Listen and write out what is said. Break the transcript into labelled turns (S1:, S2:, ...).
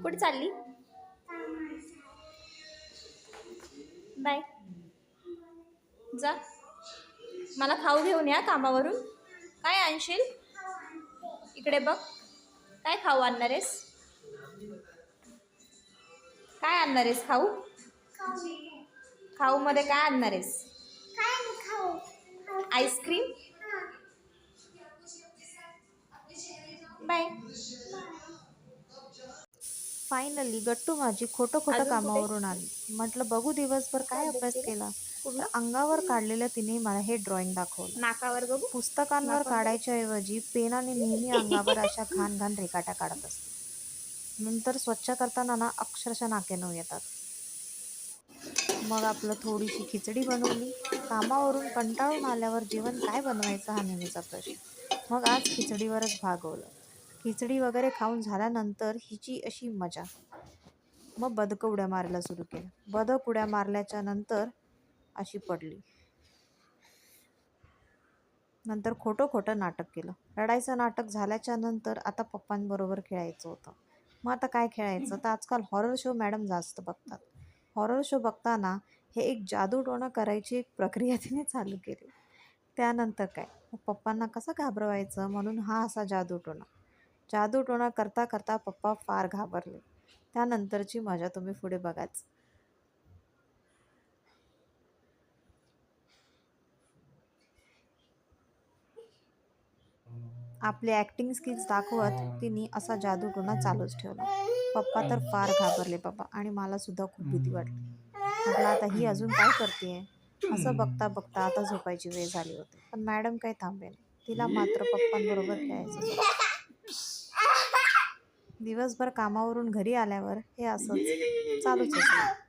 S1: कुठे चालली? बाय. जा. मला खाऊ घेऊन या कामावरून. काय आणशील? इकडे बघ. काय खाऊ आणणार आहेस? काय आणणार आहेस खाऊ? खाऊ मध्ये काय आणणार आहेस? आईस्क्रीम. बाय.
S2: फायनली गट्टू माझी खोटं खोटं
S1: अजून कुठे?
S2: कामावरून आली. म्हटलं बघू दिवसभर काय अभ्यास केला.
S1: पूर्ण
S2: तर अंगावर काढलेलं तिने मला हे ड्रॉइंग दाखवलं.
S1: नाकावर बघू.
S2: पुस्तकांवर काढायच्या ऐवजी पेनाने नेहमी अंगावर अशा घाण घाण रेखाट्या काढत असते. नंतर स्वच्छ करताना ना अक्षरशः नाकेनऊ येतात. मग आपलं थोडीशी खिचडी बनवली. कामावरून कंटाळून आल्यावर जेवण काय बनवायचं हा नेहमीचा प्रश्न. मग आज खिचडीवरच भागवलं. खिचडी वगैरे खाऊन झाल्यानंतर हिची अशी मजा. मग बदकं उड्या मारायला सुरू केलं. बदक उड्या मारल्याच्या नंतर अशी पडली. नंतर खोटं खोटं नाटक केलं. रडायचं नाटक झाल्याच्या नंतर आता पप्पांबरोबर खेळायचं होतं. मग आता काय खेळायचं? तर आजकाल हॉरर शो मॅडम जास्त बघतात. हॉरर शो बघताना हे एक जादूटोणा करायची एक प्रक्रिया तिने चालू केली. त्यानंतर काय, मग पप्पांना कसं घाबरवायचं म्हणून हा असा जादूटोणा करता करता पप्पा फार घाबरले. त्यानंतरची मजा तुम्ही पुढे बघाच. आपले ॲक्टिंग स्किल्स दाखवत तिने असा जादूटोणा चालूच ठेवला. पप्पा तर फार घाबरले बाबा आणि मला सुद्धा खूप भीती वाटली. म्हटलं आता ही अजून काय करतेय. असं बघता बघता आता झोपायची वेळ झाली होती. पण मॅडम काही थांबे नाही. तिला मात्र पप्पांबरोबर खेळायचं होतं. दिवसभर कामावरून घरी आल्यावर हे असंच चालूच असतं.